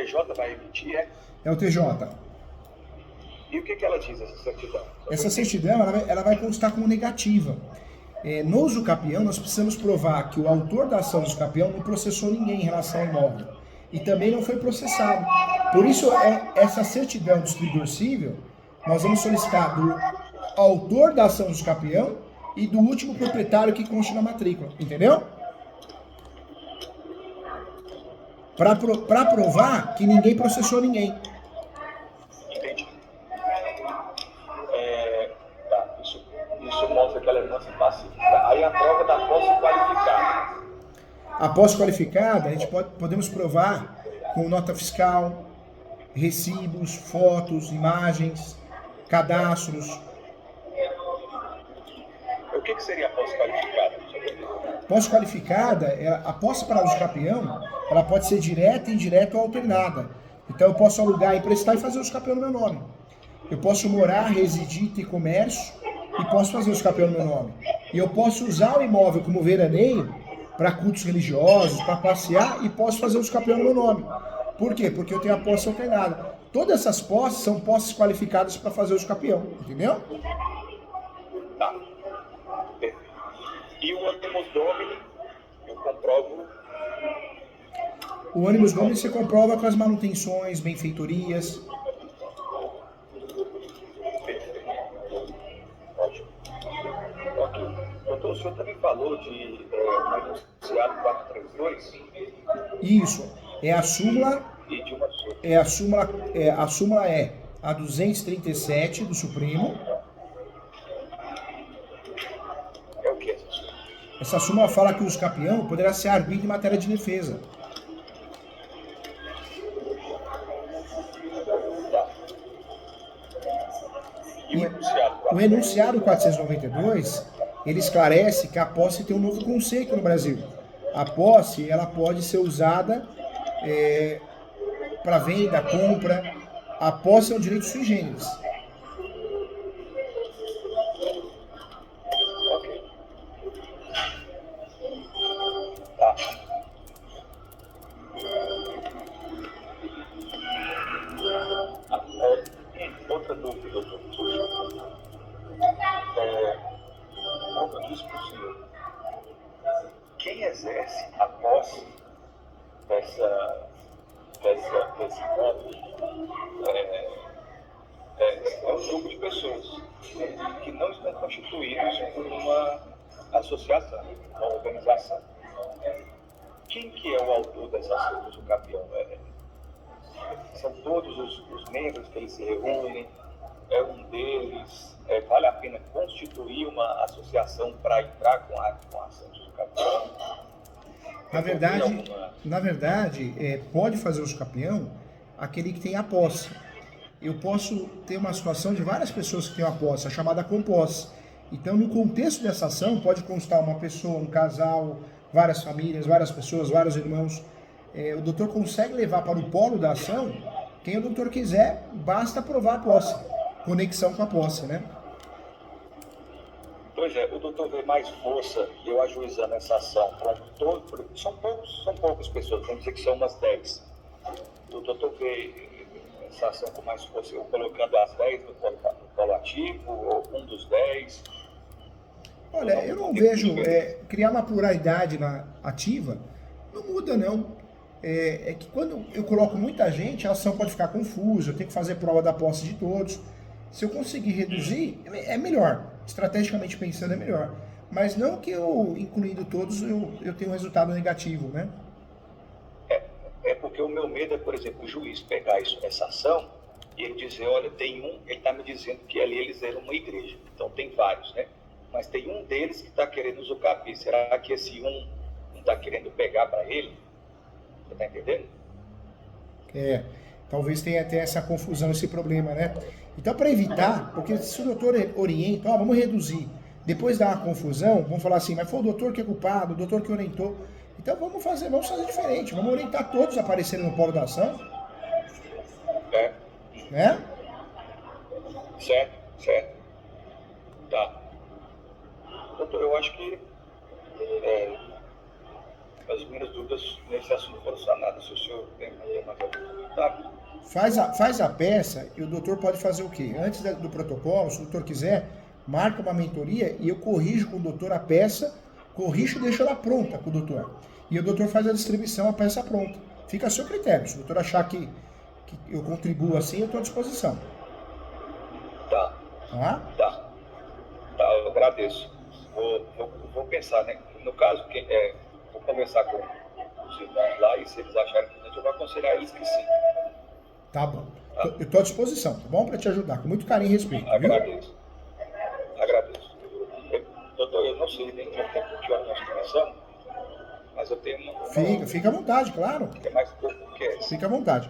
TJ vai emitir, é? É o TJ. E o que ela diz, essa certidão? Essa certidão ela vai constar como negativa. No usucapião, nós precisamos provar que o autor da ação do usucapião não processou ninguém em relação ao imóvel. E também não foi processado. Por isso, essa certidão do distribuidor civil, nós vamos solicitar do autor da ação do usucapião e do último proprietário que consta na matrícula. Entendeu? Para provar que ninguém processou ninguém. Entendi. Tá, isso mostra que ela é nossa pacífica. Aí a prova da posse qualificada. A posse qualificada, a gente podemos provar com nota fiscal, recibos, fotos, imagens, cadastros. O que seria a posse qualificada? Posse qualificada, a posse para uso capião, ela pode ser direta, indireta ou alternada. Então eu posso alugar, emprestar e fazer uso capião no meu nome. Eu posso morar, residir, ter comércio e posso fazer uso capião no meu nome. E eu posso usar o imóvel como veraneio para cultos religiosos, para passear e posso fazer uso capião no meu nome. Por quê? Porque eu tenho a posse alternada. Todas essas posses são posses qualificadas para fazer uso capião, entendeu? Tá. E o animus domini, eu comprovo. O animus domini você comprova com as manutenções, benfeitorias. Ótimo. Ok. Doutor, o senhor também falou de enunciado 432? Isso. É a súmula. E de uma A súmula é a 237 do Supremo. É o que essa súmula? Essa súmula fala que o usucapião poderá ser arbítrio em matéria de defesa. Tá. E o enunciado O enunciado 492, ele esclarece que a posse tem um novo conceito no Brasil. A posse, ela pode ser usada para venda, compra. A posse é um direito sui generis. Ok. Tá. Outra dúvida, doutor. Como eu disse para o senhor, quem exerce a posse desse imóvel é um grupo de pessoas que não estão constituídos por uma associação, uma organização. Quem que é o autor dessa ação do usucapião? São todos os membros que eles se reúnem? É um deles? Vale a pena constituir uma associação para entrar com a ação do usucapião? Na verdade, pode fazer o usucapião aquele que tem a posse. Eu posso ter uma situação de várias pessoas que têm a posse, a chamada composse. Então, no contexto dessa ação, pode constar uma pessoa, um casal, várias famílias, várias pessoas, vários irmãos. O doutor consegue levar para o polo da ação quem o doutor quiser, basta provar a posse. Conexão com a posse, né? Pois é, o doutor vê mais força, eu ajuizando essa ação, são poucas pessoas, vamos dizer que são umas 10. O doutor vê essa ação com mais força, eu colocando as 10 no polo ativo, ou um dos 10. Olha, eu não vejo criar uma pluralidade ativa, não muda não. É que quando eu coloco muita gente, a ação pode ficar confusa, eu tenho que fazer prova da posse de todos. Se eu conseguir reduzir, é melhor. Estrategicamente pensando, é melhor. Mas não que eu, incluindo todos, eu tenho um resultado negativo, né? Porque o meu medo é, por exemplo, o juiz pegar essa ação e ele dizer, olha, tem um, ele está me dizendo que ali eles eram uma igreja. Então tem vários, né? Mas tem um deles que está querendo usucapiar. Será que esse um não está querendo pegar para ele? Você está entendendo? Talvez tenha até essa confusão, esse problema, né? Então, para evitar, porque se o doutor orienta, vamos reduzir, depois dá uma confusão, vamos falar assim, mas foi o doutor que é culpado, o doutor que orientou. Então, vamos fazer diferente, vamos orientar todos a aparecerem no polo da ação. Né? Certo. Tá. Doutor, eu acho que as minhas dúvidas nesse assunto foram sanadas. Se o senhor tem mais algum comentário? Faz a peça e o doutor pode fazer o quê? Antes do protocolo, se o doutor quiser, marca uma mentoria e eu corrijo com o doutor a peça, corrijo e deixo ela pronta com o doutor. E o doutor faz a distribuição, a peça pronta. Fica a seu critério. Se o doutor achar que eu contribuo assim, eu estou à disposição. Tá. Tá? Tá, eu agradeço. Vou pensar, né? No caso, vou conversar com os irmãos lá e se eles acharem que eu vou aconselhar eles que sim. Tá bom. Eu estou à disposição, tá bom? Para te ajudar, com muito carinho e respeito, viu? Agradeço. Doutor, eu não sei nem quanto tempo que nós começamos, mas eu tenho uma... Fica à vontade, claro. É mais pouco que essa. Fica à vontade.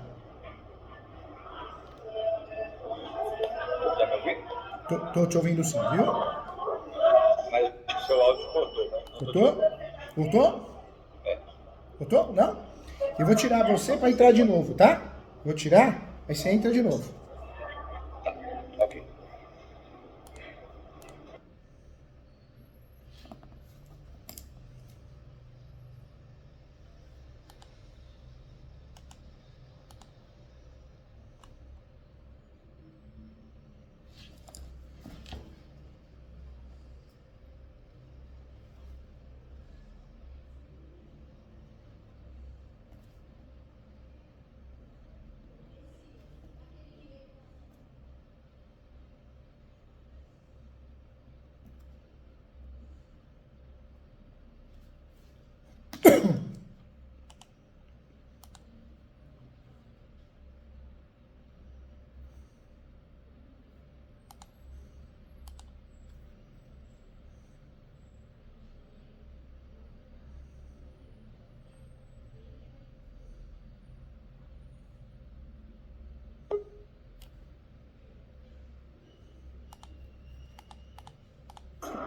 Tá me ouvindo? Tô te ouvindo sim, viu? Mas o seu áudio cortou, né? Voltou? É. Voltou? Não? Eu vou tirar você para entrar de novo, tá? Vou tirar, aí você entra de novo. Tá, ok.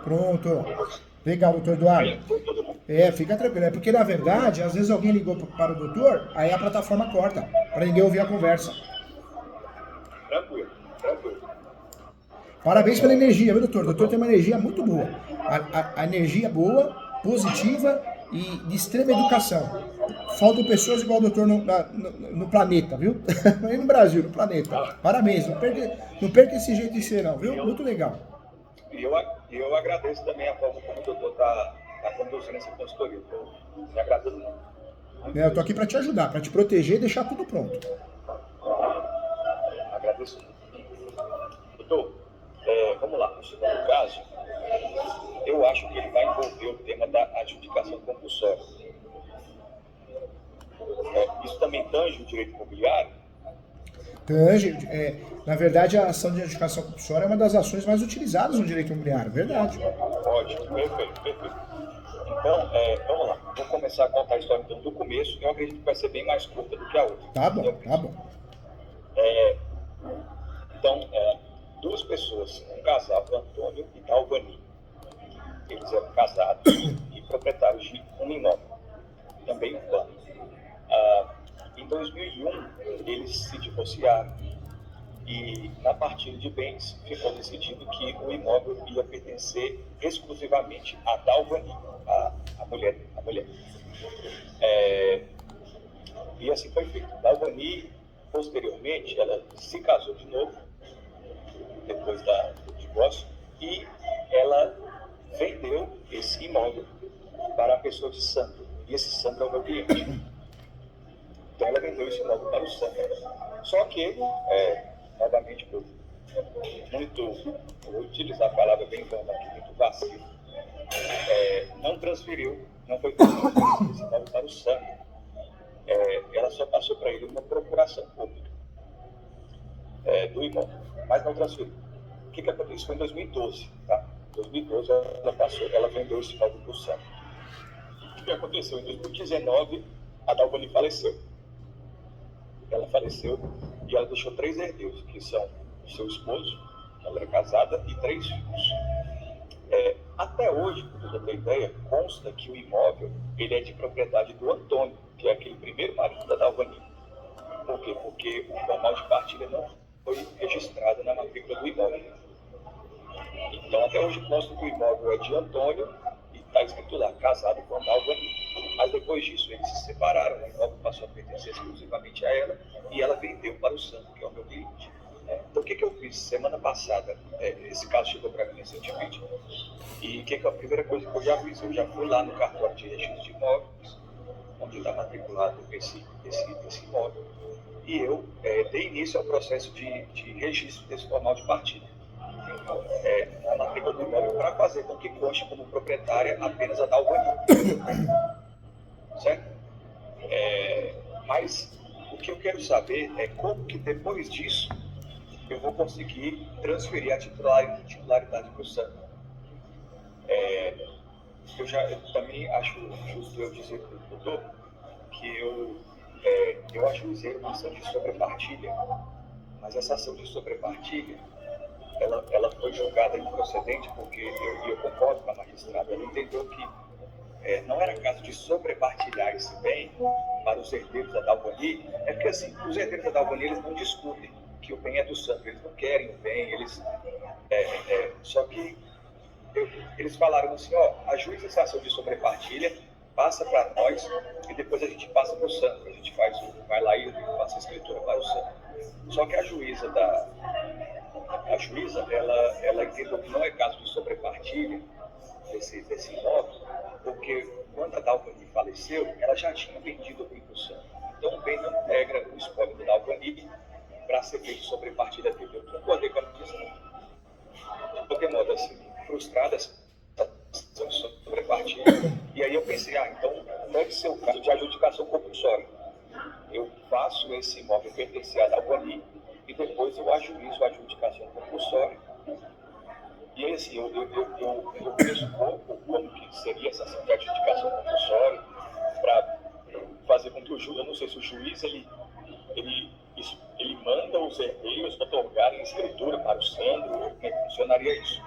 Pronto. Legal, doutor Eduardo. Fica tranquilo. É porque, na verdade, às vezes alguém ligou para o doutor, aí a plataforma corta, para ninguém ouvir a conversa. Tranquilo. Parabéns pela energia, viu, doutor? O doutor tem uma energia muito boa. A energia boa, positiva e de extrema educação. Faltam pessoas igual o doutor no planeta, viu? Não é no Brasil, no planeta. Parabéns, não perca esse jeito de ser, não, viu? Muito legal. E eu agradeço também a forma como o doutor está conduzindo essa consultoria. Estou me agradando muito. Eu tô aqui para te ajudar, para te proteger e deixar tudo pronto. Agradeço muito. Doutor, vamos lá. No segundo caso, eu acho que ele vai envolver o tema da adjudicação compulsória. Isso também tange o direito imobiliário? Tange, na verdade, a ação de adjudicação compulsória é uma das ações mais utilizadas no direito imobiliário, verdade. Ótimo, perfeito. Então, vamos lá. Vou começar a contar a história então, do começo. Eu acredito que vai ser bem mais curta do que a outra. Tá bom. Então, duas pessoas, um casal, Antônio e Dalvani. Eles eram casados e proprietários de um imóvel, também um plano. Em 2001, eles se divorciaram e, na partilha de bens, ficou decidido que o imóvel ia pertencer exclusivamente a Dalvani, a mulher. E assim foi feito. Dalvani, posteriormente, ela se casou de novo, depois do divórcio, e ela vendeu esse imóvel para a pessoa de Sandro. E esse Sandro é o meu cliente. Então ela vendeu esse imóvel para o Sandro. Só que, novamente, vou utilizar a palavra bem vana aqui, muito vacilo, não foi transferido esse imóvel para o Sandro. Ela só passou para ele uma procuração pública do imóvel, mas não transferiu. O que aconteceu? Isso foi em 2012, tá? Em 2012 ela vendeu esse imóvel para o Sandro. O que aconteceu? Em 2019, a Dalvani faleceu. Ela faleceu e ela deixou 3 herdeiros, que são o seu esposo, ela é casada, e 3 filhos. Até hoje, para você ter ideia, consta que o imóvel ele é de propriedade do Antônio, que é aquele primeiro marido da Dalvani. Por quê? Porque o formal de partilha não foi registrado na matrícula do imóvel. Então, até hoje consta que o imóvel é de Antônio e está escrito lá, casado com a Dalvani. Mas depois disso eles se separaram, o imóvel passou a pertencer exclusivamente a ela e ela vendeu para o Sandro, que é o meu cliente. Então o que eu fiz? Semana passada, esse caso chegou para mim recentemente, e que a primeira coisa que eu já fiz? Eu já fui lá no cartório de registro de imóveis, onde está matriculado esse imóvel, e eu dei início ao processo de registro desse formal de partilha. Na matrícula do imóvel para fazer com que conste como proprietária apenas a Dalvani. Certo? Mas o que eu quero saber é como que depois disso eu vou conseguir transferir a titularidade para o Sandro. Eu também acho justo eu dizer para o doutor que eu ajuizei uma ação de sobrepartilha, mas essa ação de sobrepartilha ela foi julgada improcedente porque eu concordo com a magistrada, ela entendeu que não era caso de sobrepartilhar esse bem para os herdeiros da Dalvani, porque assim, os herdeiros da Dalvani eles não discutem que o bem é do Sandro, eles não querem o bem, só que eles falaram assim, ajuize essa ação de sobrepartilha, passa para nós e depois a gente passa para o Sandro, a gente vai lá e passa a escritura para o Sandro. Só que a juíza, ela entendeu que não é caso de sobrepartilha desse imóvel, porque quando a Dalvani faleceu, ela já tinha vendido o bem para o Sandro. Então o bem não integra o espólio da Dalvani para ser feito sobrepartilha dele. Eu concordei com a magistrada. De qualquer modo, assim, frustradas sobre partilha. E aí eu pensei, então deve ser o caso de adjudicação compulsória. Eu faço esse imóvel pertencer a Dalvani e depois eu ajuizo a adjudicação compulsória. E aí, assim, eu penso um pouco como que seria essa ação de adjudicação compulsória para fazer com que o juiz, eu não sei se o juiz, ele manda os herdeiros otorgarem escritura para o Sandro, como é que funcionaria isso?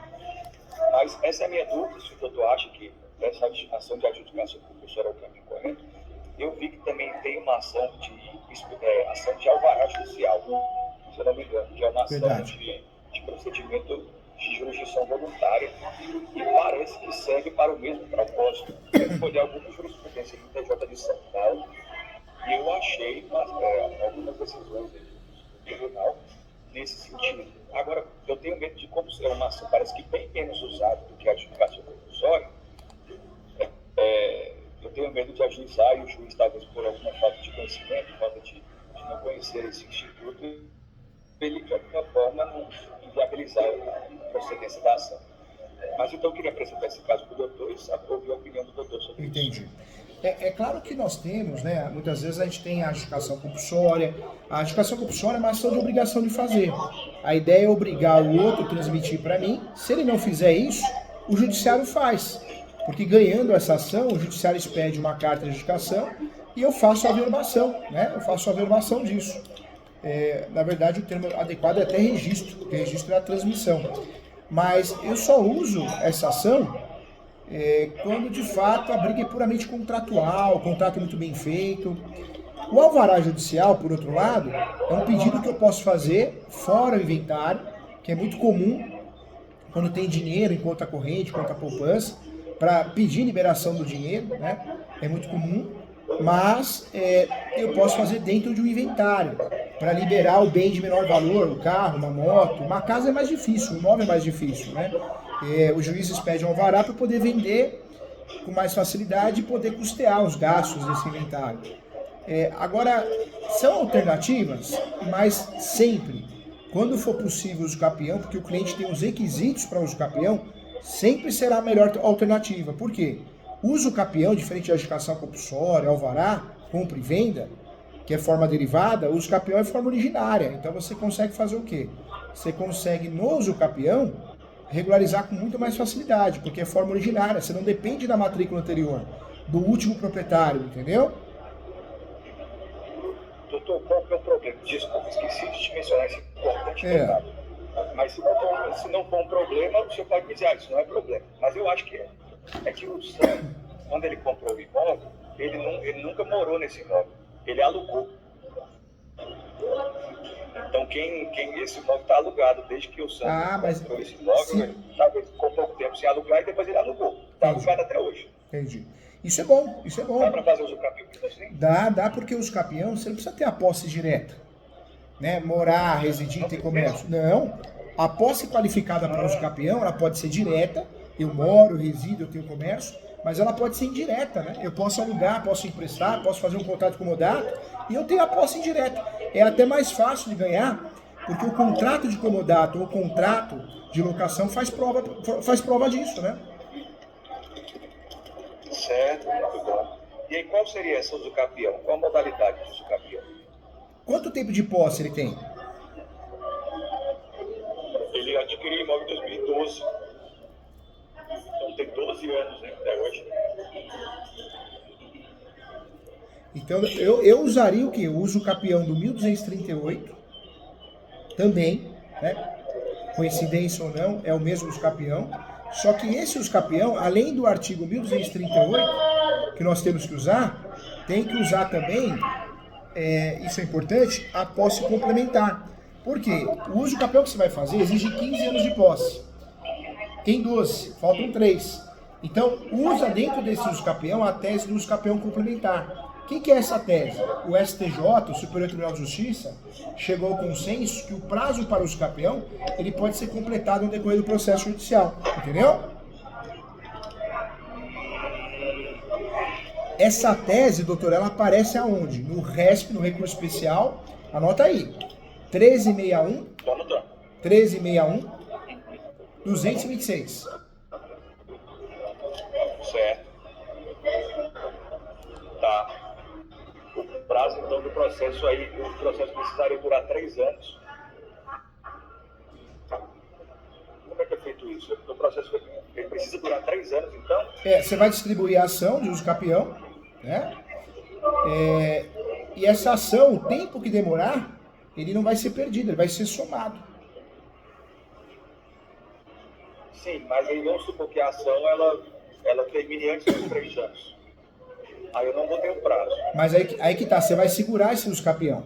Mas essa é a minha dúvida, se o doutor acha que essa ação de adjudicação compulsória é o caminho correto. Eu vi que também tem uma ação de alvará judicial, se eu não me engano, que é uma ação de procedimento de jurisdição voluntária e parece que serve para o mesmo propósito. Eu escolhi alguma jurisprudência do TJ de São Paulo e eu achei algumas decisões do tribunal nesse sentido. Agora, eu tenho medo de como ser uma ação, parece que bem menos usada do que a adjudicação compulsória. Eu tenho medo de ajuizar e o juiz, talvez por alguma falta de conhecimento, falta de não conhecer esse instituto, ele de alguma forma não inviabilizar a procedência da ação. Mas então eu queria apresentar esse caso para o doutor e ouvir a opinião do doutor sobre isso. Entendi. É claro que nós temos, né? Muitas vezes a gente tem a adjudicação compulsória. A adjudicação compulsória é uma ação de obrigação de fazer. A ideia é obrigar o outro a transmitir para mim. Se ele não fizer isso, o judiciário faz. Porque ganhando essa ação, o judiciário expede uma carta de adjudicação e eu faço a averbação, né? Eu faço a averbação disso. Na verdade, o termo adequado é até registro, porque registro é a transmissão. Mas eu só uso essa ação quando de fato a briga é puramente contratual, o contrato é muito bem feito. O alvará judicial, por outro lado, é um pedido que eu posso fazer fora o inventário, que é muito comum quando tem dinheiro em conta corrente, conta poupança, para pedir liberação do dinheiro, né? É muito comum, mas eu posso fazer dentro de um inventário, para liberar o bem de menor valor, o carro, uma moto. Uma casa é mais difícil, um imóvel é mais difícil, né? Os juízes pedem um alvará para poder vender com mais facilidade e poder custear os gastos desse inventário. Agora, são alternativas, mas sempre, quando for possível uso capião, porque o cliente tem os requisitos para uso capião, sempre será a melhor alternativa. Por quê? Uso capião, diferente da adjudicação compulsória, alvará, compra e venda, que é forma derivada, o uso capião é forma originária. Então você consegue fazer o quê? Você consegue no uso capião regularizar com muito mais facilidade, porque é forma originária, você não depende da matrícula anterior, do último proprietário, entendeu? Doutor, qual que é o problema? Desculpa, esqueci de te mencionar esse importante detalhe. Mas se não for um problema, o senhor pode me dizer, isso não é problema. Mas eu acho que é. É que o Sandro, quando ele comprou o imóvel, ele nunca morou nesse imóvel. Ele alugou. Então, esse imóvel está alugado desde que o Sandro comprou esse imóvel. Talvez ficou pouco tempo sem alugar e depois ele alugou. Está alugado até hoje. Entendi. Isso é bom, isso é bom. Dá para fazer usucapião assim? Dá porque os capião, você não precisa ter a posse direta, né? Morar, residir, ter comércio. Não. A posse qualificada para uso capião, ela pode ser direta. Eu moro, resido, eu tenho comércio, mas ela pode ser indireta, né? Eu posso alugar, posso emprestar, posso fazer um contrato de comodato e eu tenho a posse indireta. É até mais fácil de ganhar, porque o contrato de comodato ou o contrato de locação faz prova disso, né? Certo, muito bom. E aí, qual seria essa usucapião? Qual a modalidade de usucapião? Quanto tempo de posse ele tem? Ele adquiriu o imóvel em 2012. Então tem 12 anos, né, até hoje. Então eu usaria o quê? Eu uso o capião do 1238 também, né? Coincidência ou não, é o mesmo usucapião. Só que esse usucapião, além do artigo 1238, que nós temos que usar, tem que usar também, isso é importante, a posse complementar. Por quê? O usucapião que você vai fazer exige 15 anos de posse. Tem 12, faltam 3. Então, usa dentro desse usucapião a tese do usucapião complementar. O que é essa tese? O STJ, o Superior Tribunal de Justiça, chegou ao consenso que o prazo para o usucapião ele pode ser completado no decorrer do processo judicial. Entendeu? Essa tese, doutor, ela aparece aonde? No RESP, no recurso especial. Anota aí. 1361. 1361. 226. Certo. Tá. O prazo, então, do processo aí, o processo precisaria durar 3 anos. Como é que é feito isso? O processo ele precisa durar 3 anos, então? Você vai distribuir a ação de usucapião, né? E essa ação, o tempo que demorar, ele não vai ser perdido, ele vai ser somado. Sim, mas aí vamos supor que a ação ela termine antes dos 3 anos. Aí eu não vou ter o prazo. Mas aí que tá, você vai segurar esse usucapião.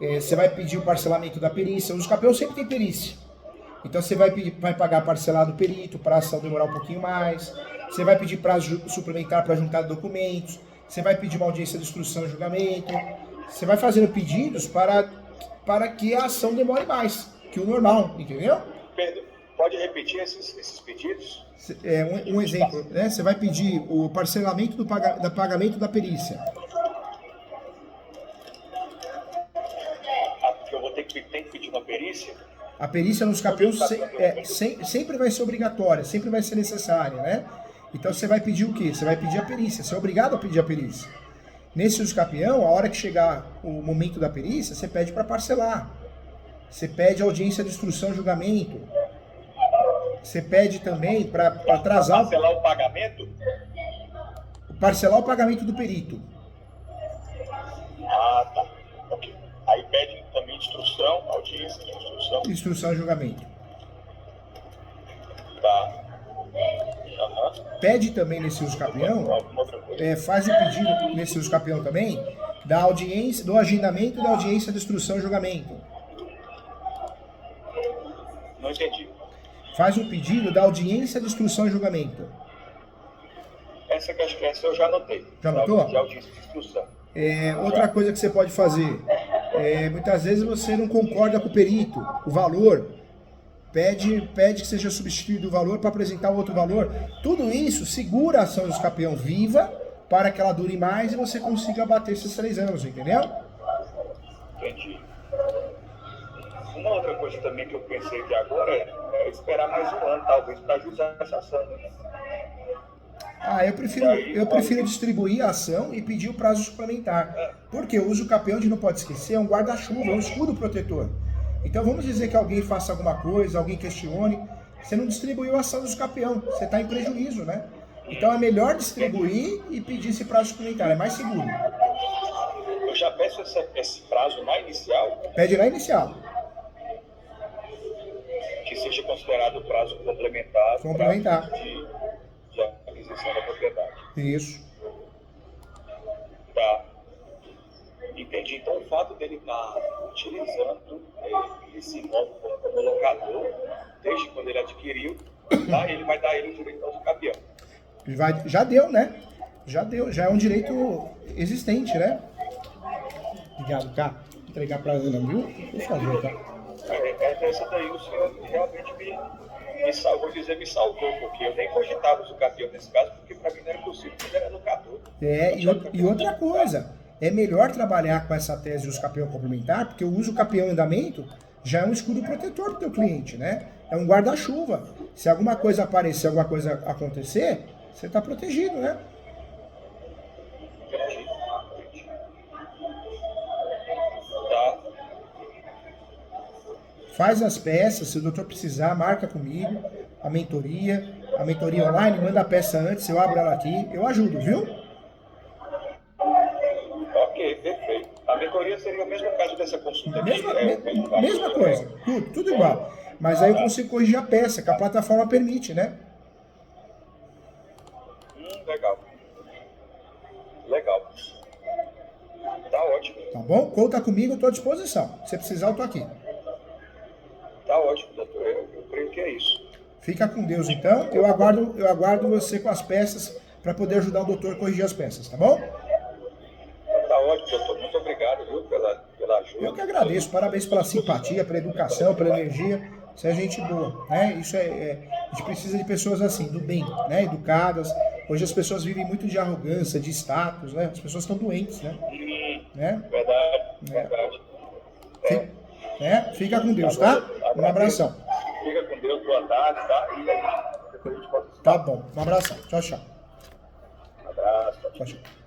Você vai pedir o parcelamento da perícia. O usucapião sempre tem perícia. Então você vai pagar parcelado o perito para a ação demorar um pouquinho mais. Você vai pedir prazo suplementar para juntar documentos. Você vai pedir uma audiência de instrução e julgamento. Você vai fazendo pedidos para que a ação demore mais que o normal, entendeu? Pedro, pode repetir esses pedidos? Um exemplo, né? Você vai pedir o parcelamento do pagamento da perícia. Porque eu vou ter que pedir uma perícia? A perícia nos capiões sempre vai ser obrigatória, sempre vai ser necessária, né? Então você vai pedir o quê? Você vai pedir a perícia, você é obrigado a pedir a perícia. Nesse usucapião, a hora que chegar o momento da perícia, você pede para parcelar. Você pede audiência de instrução e julgamento. Você pede também para atrasar... Parcelar o pagamento? Parcelar o pagamento do perito. Ah, tá. Ok. Aí pede também instrução, audiência de instrução. Instrução e julgamento. Tá. Pede também nesse usucapião, faz o pedido nesse usucapião também, da audiência, do agendamento da audiência de instrução e julgamento. Não entendi. Faz o pedido da audiência de instrução e julgamento. Essa eu já anotei. Já anotou? De audiência de instrução. Outra coisa que você pode fazer, muitas vezes você não concorda com o perito, o valor, pede que seja substituído o valor para apresentar outro valor. Tudo isso segura a ação do usucapião viva para que ela dure mais e você consiga bater esses 3 anos, entendeu? Entendi. Uma outra coisa também que eu pensei aqui agora é esperar mais um ano, talvez, para ajustar essa ação. Né? Eu prefiro distribuir a ação e pedir o prazo suplementar. Porque o usucapião, a gente não pode esquecer, é um guarda-chuva, é um escudo protetor. Então vamos dizer que alguém faça alguma coisa, alguém questione, você não distribuiu a ação do usucapião, você está em prejuízo, né? Então é melhor distribuir e pedir esse prazo suplementar, é mais seguro. Eu já peço esse prazo na inicial? Pede na inicial. Que seja considerado o prazo complementar. Complementar. De aquisição da propriedade. Isso. Tá. Entendi. Então o fato dele estar utilizando esse imóvel como locador, desde quando ele adquiriu, tá? Ele vai dar ele o direito ao usucapião. Já deu, né? Já deu, já é um direito existente, né? Obrigado, cara. Vou entregar pra Ana, viu? Por favor, tá? Essa daí o senhor realmente me salvou, me salvou, porque eu nem cogitava o campeão nesse caso, porque para mim não era possível, porque era locador. E outra coisa, é melhor trabalhar com essa tese de uso capião complementar, porque o uso capião em andamento já é um escudo protetor do teu cliente, né? É um guarda-chuva. Se alguma coisa aparecer, alguma coisa acontecer, você está protegido, né? Entendi. Tá. Faz as peças, se o doutor precisar, marca comigo a mentoria online, manda a peça antes, eu abro ela aqui, eu ajudo, viu? Ok, perfeito. A mentoria seria o mesmo caso dessa consulta aqui? Mesma coisa, tudo igual. Mas aí eu consigo corrigir a peça, que a plataforma permite, né? Legal. Legal. Tá ótimo. Tá bom? Conta comigo, eu estou à disposição. Se precisar, eu estou aqui. Tá ótimo, doutor. Eu creio que é isso. Fica com Deus, então. Eu aguardo você com as peças para poder ajudar o doutor a corrigir as peças, tá bom? Tá ótimo, doutor. Muito obrigado, viu, pela ajuda. Eu que agradeço. Parabéns pela simpatia, pela educação, pela energia. Você é gente boa, né? A gente precisa de pessoas assim, do bem, né? Educadas. Hoje as pessoas vivem muito de arrogância, de status, né? As pessoas estão doentes, né? Verdade. Fica com Deus, tá? Um abração. Fica com Deus, boa tarde, tá? E aí, depois a gente pode... Tá bom, um abração. Tchau, tchau. Um abraço. Tchau, tchau.